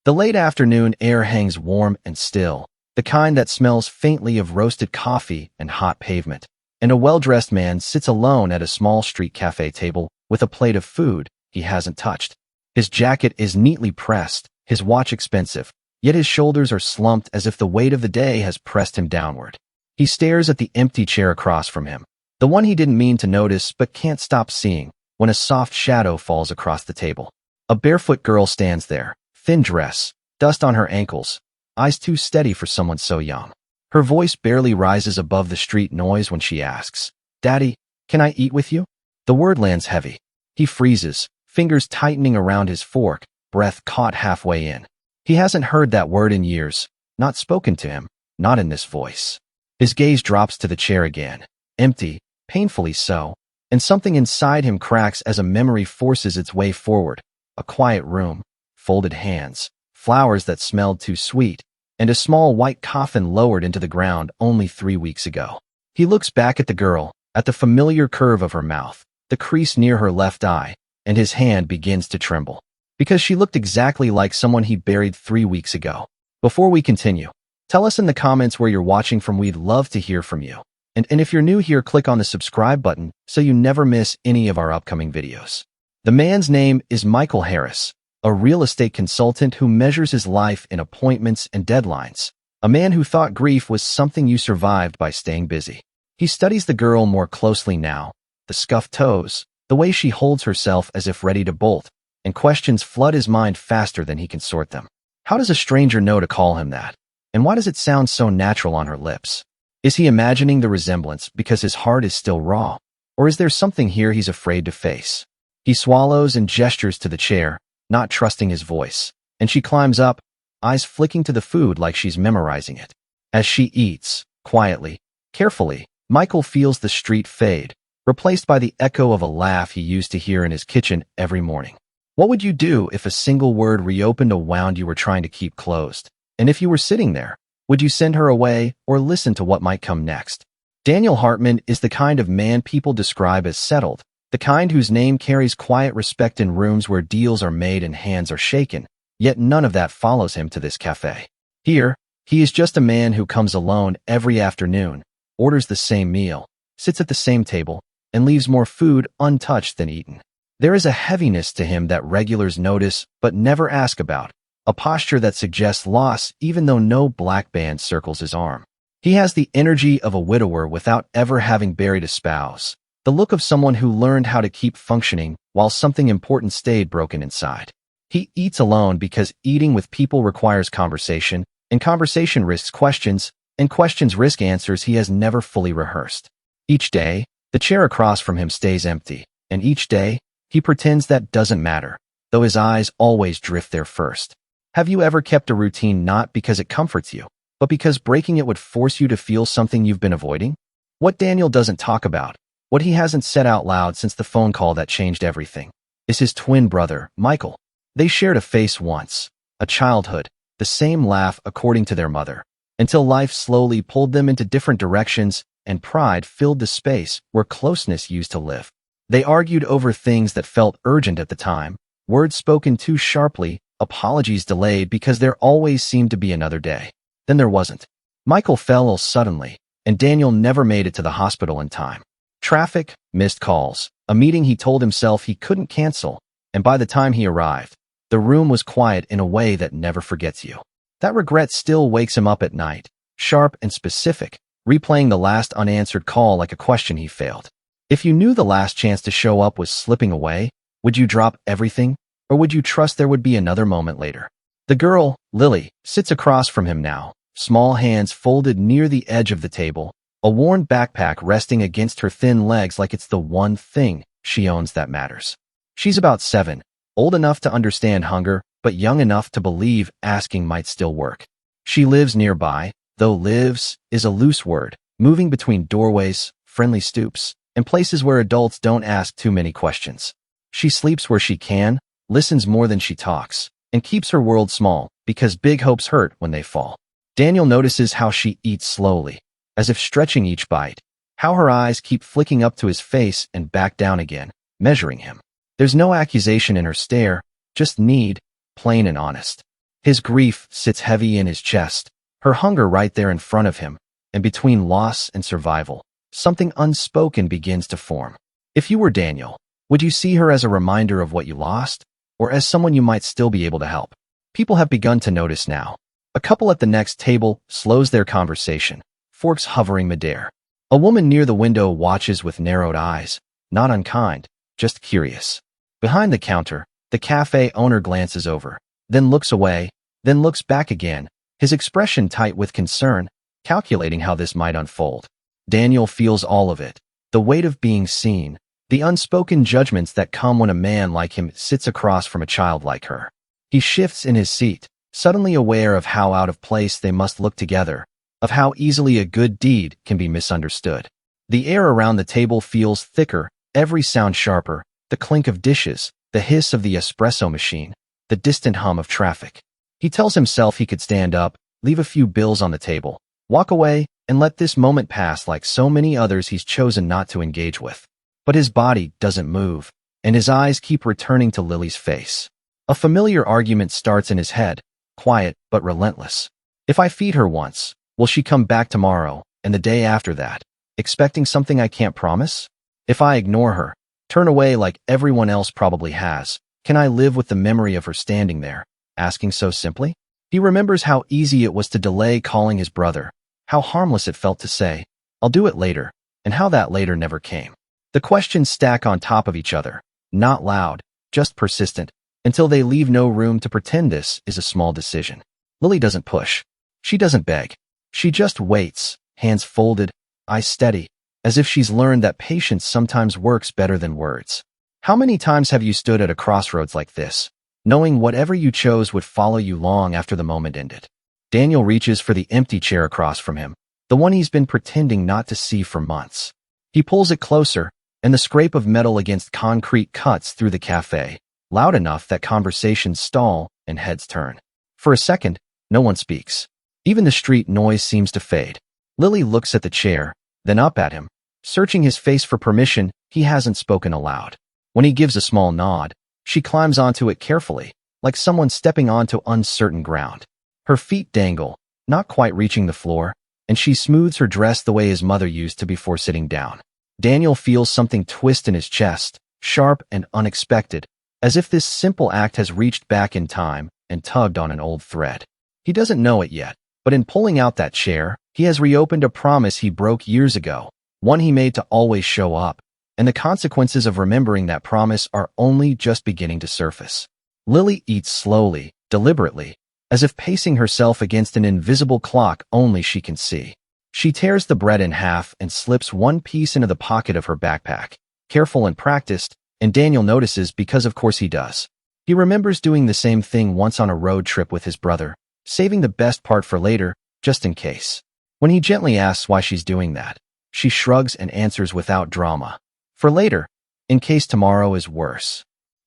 The late afternoon air hangs warm and still, the kind that smells faintly of roasted coffee and hot pavement. And a well-dressed man sits alone at a small street cafe table with a plate of food he hasn't touched. His jacket is neatly pressed, his watch expensive, yet his shoulders are slumped as if the weight of the day has pressed him downward. He stares at the empty chair across from him, the one he didn't mean to notice but can't stop seeing, when a soft shadow falls across the table. A barefoot girl stands there, thin dress, dust on her ankles, eyes too steady for someone so young. Her voice barely rises above the street noise when she asks, "Daddy, can I eat with you?" The word lands heavy. He freezes, fingers tightening around his fork, breath caught halfway in. He hasn't heard that word in years, not spoken to him, not in this voice. His gaze drops to the chair again, empty, painfully so, and something inside him cracks as a memory forces its way forward. A quiet room, folded hands, flowers that smelled too sweet, and a small white coffin lowered into the ground only 3 weeks ago. He looks back at the girl, at the familiar curve of her mouth, the crease near her left eye, and his hand begins to tremble. Because she looked exactly like someone he buried 3 weeks ago. Before we continue, tell us in the comments where you're watching from. We'd love to hear from you. And if you're new here, click on the subscribe button so you never miss any of our upcoming videos. The man's name is Michael Harris, a real estate consultant who measures his life in appointments and deadlines. A man who thought grief was something you survived by staying busy. He studies the girl more closely now, the scuffed toes, the way she holds herself as if ready to bolt, and questions flood his mind faster than he can sort them. How does a stranger know to call him that? And why does it sound so natural on her lips? Is he imagining the resemblance because his heart is still raw? Or is there something here he's afraid to face? He swallows and gestures to the chair, not trusting his voice, and she climbs up, eyes flicking to the food like she's memorizing it. As she eats, quietly, carefully, Michael feels the street fade, replaced by the echo of a laugh he used to hear in his kitchen every morning. What would you do if a single word reopened a wound you were trying to keep closed? And if you were sitting there, would you send her away or listen to what might come next? Daniel Hartman is the kind of man people describe as settled, the kind whose name carries quiet respect in rooms where deals are made and hands are shaken, yet none of that follows him to this cafe. Here, he is just a man who comes alone every afternoon, orders the same meal, sits at the same table, and leaves more food untouched than eaten. There is a heaviness to him that regulars notice but never ask about, a posture that suggests loss even though no black band circles his arm. He has the energy of a widower without ever having buried a spouse, the look of someone who learned how to keep functioning while something important stayed broken inside. He eats alone because eating with people requires conversation, and conversation risks questions, and questions risk answers he has never fully rehearsed. Each day, the chair across from him stays empty, and each day, he pretends that doesn't matter, though his eyes always drift there first. Have you ever kept a routine not because it comforts you, but because breaking it would force you to feel something you've been avoiding? What Daniel doesn't talk about, what he hasn't said out loud since the phone call that changed everything, is his twin brother, Michael. They shared a face once, a childhood, the same laugh according to their mother, until life slowly pulled them into different directions and pride filled the space where closeness used to live. They argued over things that felt urgent at the time, words spoken too sharply, apologies delayed because there always seemed to be another day. Then there wasn't. Michael fell ill suddenly, and Daniel never made it to the hospital in time. Traffic, missed calls, a meeting he told himself he couldn't cancel, and by the time he arrived, the room was quiet in a way that never forgets you. That regret still wakes him up at night, sharp and specific, replaying the last unanswered call like a question he failed. If you knew the last chance to show up was slipping away, would you drop everything, or would you trust there would be another moment later? The girl, Lily, sits across from him now, small hands folded near the edge of the table, a worn backpack resting against her thin legs like it's the one thing she owns that matters. She's about 7, old enough to understand hunger, but young enough to believe asking might still work. She lives nearby, though lives is a loose word, moving between doorways, friendly stoops, and places where adults don't ask too many questions. She sleeps where she can, listens more than she talks, and keeps her world small because big hopes hurt when they fall. Daniel notices how she eats slowly, as if stretching each bite, how her eyes keep flicking up to his face and back down again, measuring him. There's no accusation in her stare, just need, plain and honest. His grief sits heavy in his chest, her hunger right there in front of him, and between loss and survival, something unspoken begins to form. If you were Daniel, would you see her as a reminder of what you lost, or as someone you might still be able to help? People have begun to notice now. A couple at the next table slows their conversation, forks hovering midair. A woman near the window watches with narrowed eyes, not unkind, just curious. Behind the counter, the cafe owner glances over, then looks away, then looks back again, his expression tight with concern, calculating how this might unfold. Daniel feels all of it, the weight of being seen, the unspoken judgments that come when a man like him sits across from a child like her. He shifts in his seat, suddenly aware of how out of place they must look together, of how easily a good deed can be misunderstood. The air around the table feels thicker, every sound sharper, the clink of dishes, the hiss of the espresso machine, the distant hum of traffic. He tells himself he could stand up, leave a few bills on the table, walk away, and let this moment pass like so many others he's chosen not to engage with. But his body doesn't move, and his eyes keep returning to Lily's face. A familiar argument starts in his head, quiet but relentless. If I feed her once, will she come back tomorrow, and the day after that, expecting something I can't promise? If I ignore her, turn away like everyone else probably has, can I live with the memory of her standing there, asking so simply? He remembers how easy it was to delay calling his brother, how harmless it felt to say, I'll do it later, and how that later never came. The questions stack on top of each other, not loud, just persistent, until they leave no room to pretend this is a small decision. Lily doesn't push. She doesn't beg. She just waits, hands folded, eyes steady, as if she's learned that patience sometimes works better than words. How many times have you stood at a crossroads like this, knowing whatever you chose would follow you long after the moment ended? Daniel reaches for the empty chair across from him, the one he's been pretending not to see for months. He pulls it closer, and the scrape of metal against concrete cuts through the cafe, loud enough that conversations stall and heads turn. For a second, no one speaks. Even the street noise seems to fade. Lily looks at the chair, then up at him, searching his face for permission he hasn't spoken aloud. When he gives a small nod, she climbs onto it carefully, like someone stepping onto uncertain ground. Her feet dangle, not quite reaching the floor, and she smooths her dress the way his mother used to before sitting down. Daniel feels something twist in his chest, sharp and unexpected, as if this simple act has reached back in time and tugged on an old thread. He doesn't know it yet, but in pulling out that chair, he has reopened a promise he broke years ago, one he made to always show up, and the consequences of remembering that promise are only just beginning to surface. Lily eats slowly, deliberately, as if pacing herself against an invisible clock only she can see. She tears the bread in half and slips one piece into the pocket of her backpack, careful and practiced, and Daniel notices because of course he does. He remembers doing the same thing once on a road trip with his brother, saving the best part for later, just in case. When he gently asks why she's doing that, she shrugs and answers without drama. For later, in case tomorrow is worse.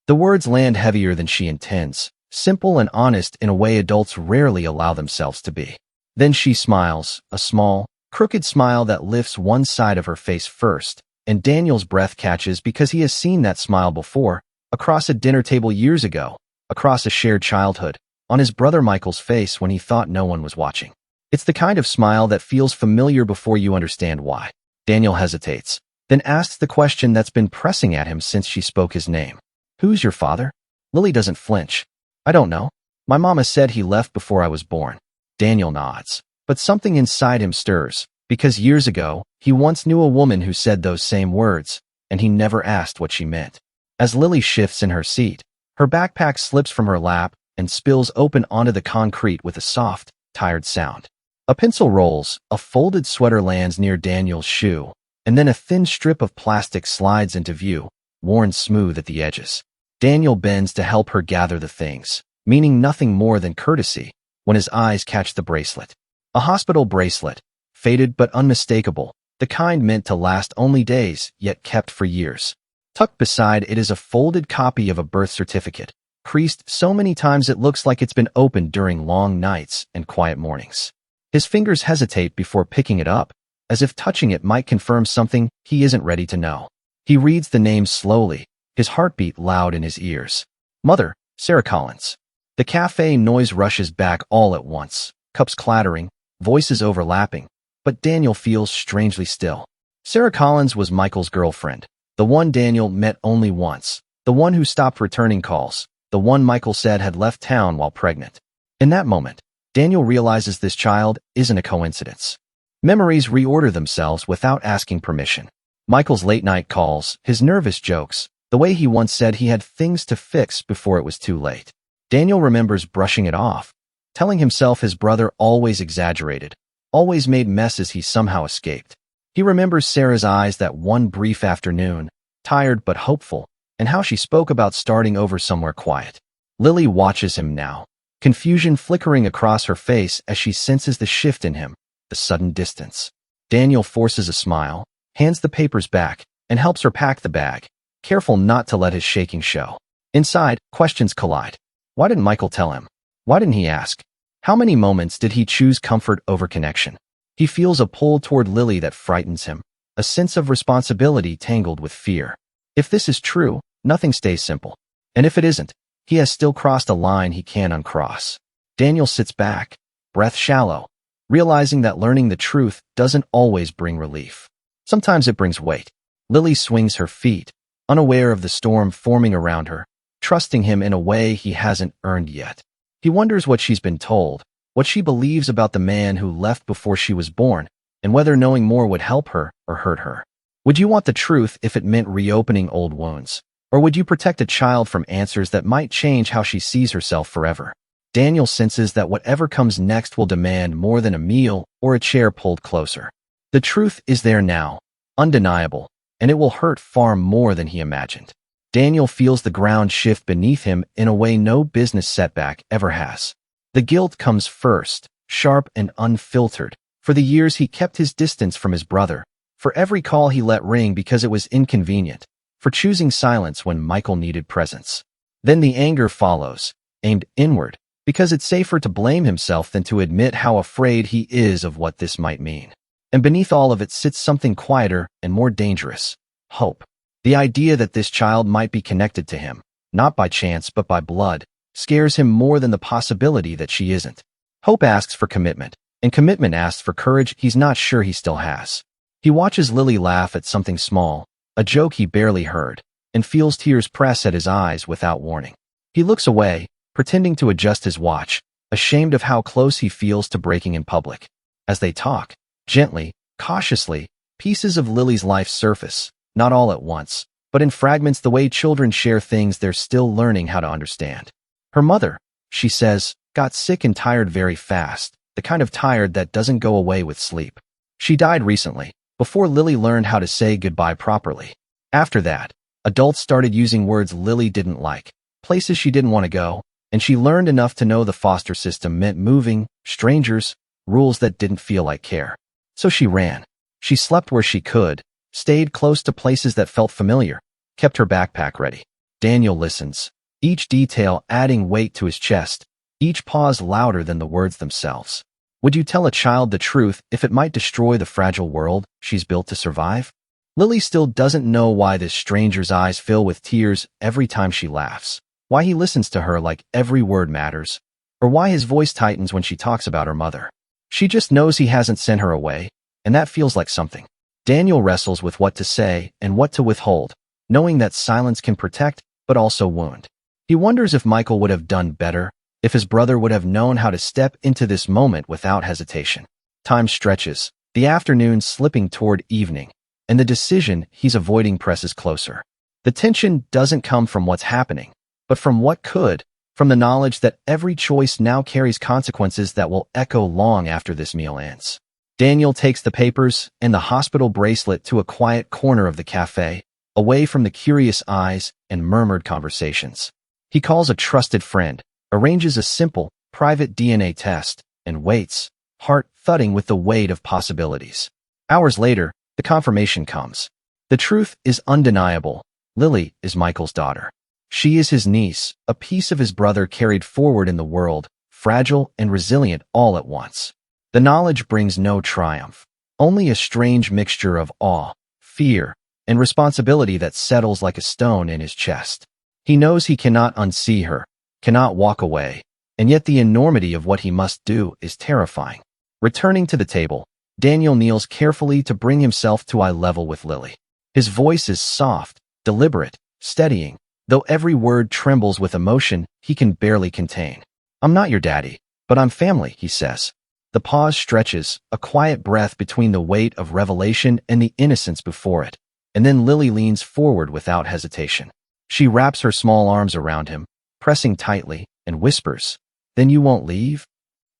The words land heavier than she intends, simple and honest in a way adults rarely allow themselves to be. Then she smiles, a small, crooked smile that lifts one side of her face first, and Daniel's breath catches because he has seen that smile before, across a dinner table years ago, across a shared childhood, on his brother Michael's face when he thought no one was watching. It's the kind of smile that feels familiar before you understand why. Daniel hesitates, then asks the question that's been pressing at him since she spoke his name. Who's your father? Lily doesn't flinch. I don't know. My mama said he left before I was born. Daniel nods, but something inside him stirs, because years ago, he once knew a woman who said those same words, and he never asked what she meant. As Lily shifts in her seat, her backpack slips from her lap and spills open onto the concrete with a soft, tired sound. A pencil rolls, a folded sweater lands near Daniel's shoe, and then a thin strip of plastic slides into view, worn smooth at the edges. Daniel bends to help her gather the things, meaning nothing more than courtesy, when his eyes catch the bracelet. A hospital bracelet, faded but unmistakable, the kind meant to last only days, yet kept for years. Tucked beside it is a folded copy of a birth certificate, creased so many times it looks like it's been opened during long nights and quiet mornings. His fingers hesitate before picking it up, as if touching it might confirm something he isn't ready to know. He reads the name slowly, his heartbeat loud in his ears. Mother, Sarah Collins. The cafe noise rushes back all at once, cups clattering, voices overlapping, but Daniel feels strangely still. Sarah Collins was Michael's girlfriend, the one Daniel met only once, the one who stopped returning calls, the one Michael said had left town while pregnant. In that moment, Daniel realizes this child isn't a coincidence. Memories reorder themselves without asking permission. Michael's late-night calls, his nervous jokes, the way he once said he had things to fix before it was too late. Daniel remembers brushing it off, telling himself his brother always exaggerated, always made messes he somehow escaped. He remembers Sarah's eyes that one brief afternoon, tired but hopeful, and how she spoke about starting over somewhere quiet. Lily watches him now, confusion flickering across her face as she senses the shift in him, the sudden distance. Daniel forces a smile, hands the papers back, and helps her pack the bag, careful not to let his shaking show. Inside, questions collide. Why didn't Michael tell him? Why didn't he ask? How many moments did he choose comfort over connection? He feels a pull toward Lily that frightens him, a sense of responsibility tangled with fear. If this is true, nothing stays simple. And if it isn't, he has still crossed a line he can't uncross. Daniel sits back, breath shallow, realizing that learning the truth doesn't always bring relief. Sometimes it brings weight. Lily swings her feet, unaware of the storm forming around her, trusting him in a way he hasn't earned yet. He wonders what she's been told, what she believes about the man who left before she was born, and whether knowing more would help her or hurt her. Would you want the truth if it meant reopening old wounds? Or would you protect a child from answers that might change how she sees herself forever? Daniel senses that whatever comes next will demand more than a meal or a chair pulled closer. The truth is there now, undeniable, and it will hurt far more than he imagined. Daniel feels the ground shift beneath him in a way no business setback ever has. The guilt comes first, sharp and unfiltered, for the years he kept his distance from his brother, for every call he let ring because it was inconvenient, for choosing silence when Michael needed presence. Then the anger follows, aimed inward, because it's safer to blame himself than to admit how afraid he is of what this might mean. And beneath all of it sits something quieter and more dangerous: hope. The idea that this child might be connected to him, not by chance but by blood, scares him more than the possibility that she isn't. Hope asks for commitment, and commitment asks for courage he's not sure he still has. He watches Lily laugh at something small, a joke he barely heard, and feels tears press at his eyes without warning. He looks away, pretending to adjust his watch, ashamed of how close he feels to breaking in public. As they talk, gently, cautiously, pieces of Lily's life surface, not all at once, but in fragments the way children share things they're still learning how to understand. Her mother, she says, got sick and tired very fast, the kind of tired that doesn't go away with sleep. She died recently, before Lily learned how to say goodbye properly. After that, adults started using words Lily didn't like, places she didn't want to go, and she learned enough to know the foster system meant moving, strangers, rules that didn't feel like care. So she ran. She slept where she could, stayed close to places that felt familiar, kept her backpack ready. Daniel listens, each detail adding weight to his chest, each pause louder than the words themselves. Would you tell a child the truth if it might destroy the fragile world she's built to survive? Lily still doesn't know why this stranger's eyes fill with tears every time she laughs, why he listens to her like every word matters, or why his voice tightens when she talks about her mother. She just knows he hasn't sent her away, and that feels like something. Daniel wrestles with what to say and what to withhold, knowing that silence can protect but also wound. He wonders if Michael would have done better, if his brother would have known how to step into this moment without hesitation. Time stretches, the afternoon slipping toward evening, and the decision he's avoiding presses closer. The tension doesn't come from what's happening, but from what could, from the knowledge that every choice now carries consequences that will echo long after this meal ends. Daniel takes the papers and the hospital bracelet to a quiet corner of the cafe, away from the curious eyes and murmured conversations. He calls a trusted friend, arranges a simple, private DNA test, and waits, heart thudding with the weight of possibilities. Hours later, the confirmation comes. The truth is undeniable. Lily is Michael's daughter. She is his niece, a piece of his brother carried forward in the world, fragile and resilient all at once. The knowledge brings no triumph, only a strange mixture of awe, fear, and responsibility that settles like a stone in his chest. He knows he cannot unsee her, cannot walk away, and yet the enormity of what he must do is terrifying. Returning to the table, Daniel kneels carefully to bring himself to eye level with Lily. His voice is soft, deliberate, steadying, though every word trembles with emotion he can barely contain. "I'm not your daddy, but I'm family," he says. The pause stretches, a quiet breath between the weight of revelation and the innocence before it, and then Lily leans forward without hesitation. She wraps her small arms around him, pressing tightly, and whispers, "Then you won't leave?"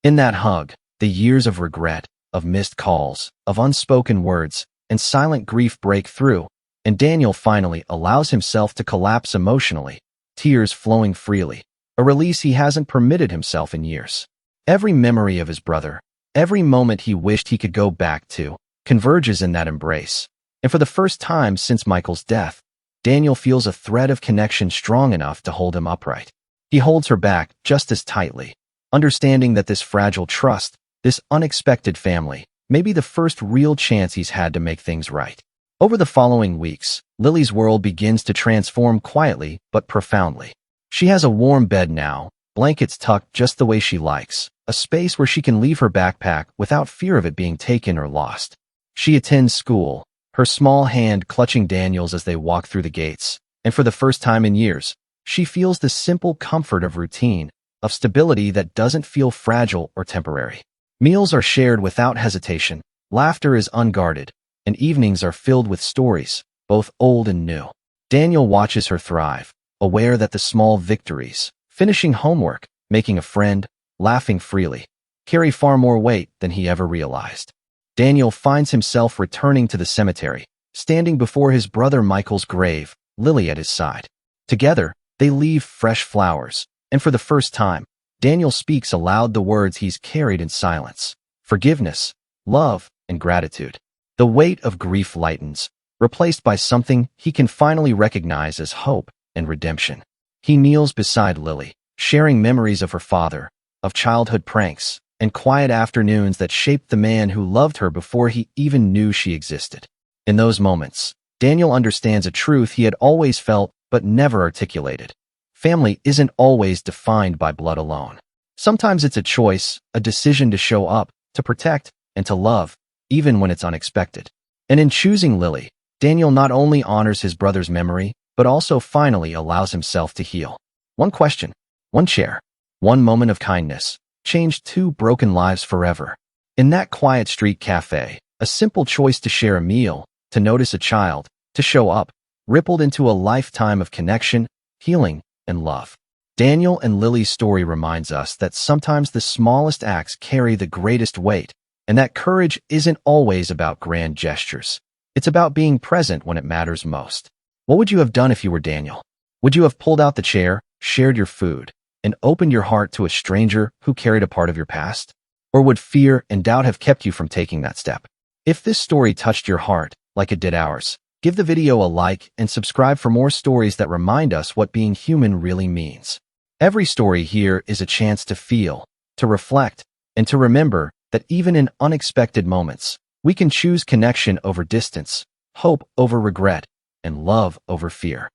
In that hug, the years of regret, of missed calls, of unspoken words, and silent grief break through, and Daniel finally allows himself to collapse emotionally, tears flowing freely, a release he hasn't permitted himself in years. Every memory of his brother, every moment he wished he could go back to, converges in that embrace. And for the first time since Michael's death, Daniel feels a thread of connection strong enough to hold him upright. He holds her back just as tightly, understanding that this fragile trust, this unexpected family, may be the first real chance he's had to make things right. Over the following weeks, Lily's world begins to transform quietly but profoundly. She has a warm bed now, blankets tucked just the way she likes, a space where she can leave her backpack without fear of it being taken or lost. She attends school, her small hand clutching Daniel's as they walk through the gates, and for the first time in years, she feels the simple comfort of routine, of stability that doesn't feel fragile or temporary. Meals are shared without hesitation, laughter is unguarded, and evenings are filled with stories, both old and new. Daniel watches her thrive, aware that the small victories, finishing homework, making a friend, laughing freely, carry far more weight than he ever realized. Daniel finds himself returning to the cemetery, standing before his brother Michael's grave, Lily at his side. Together, they leave fresh flowers, and for the first time, Daniel speaks aloud the words he's carried in silence: forgiveness, love, and gratitude. The weight of grief lightens, replaced by something he can finally recognize as hope and redemption. He kneels beside Lily, sharing memories of her father, of childhood pranks, and quiet afternoons that shaped the man who loved her before he even knew she existed. In those moments, Daniel understands a truth he had always felt but never articulated. Family isn't always defined by blood alone. Sometimes it's a choice, a decision to show up, to protect, and to love, even when it's unexpected. And in choosing Lily, Daniel not only honors his brother's memory, but also finally allows himself to heal. One question, one chair, one moment of kindness changed two broken lives forever. In that quiet street cafe, a simple choice to share a meal, to notice a child, to show up, rippled into a lifetime of connection, healing, and love. Daniel and Lily's story reminds us that sometimes the smallest acts carry the greatest weight, and that courage isn't always about grand gestures. It's about being present when it matters most. What would you have done if you were Daniel? Would you have pulled out the chair, shared your food, and opened your heart to a stranger who carried a part of your past? Or would fear and doubt have kept you from taking that step? If this story touched your heart, like it did ours, give the video a like and subscribe for more stories that remind us what being human really means. Every story here is a chance to feel, to reflect, and to remember that even in unexpected moments, we can choose connection over distance, hope over regret, and love over fear.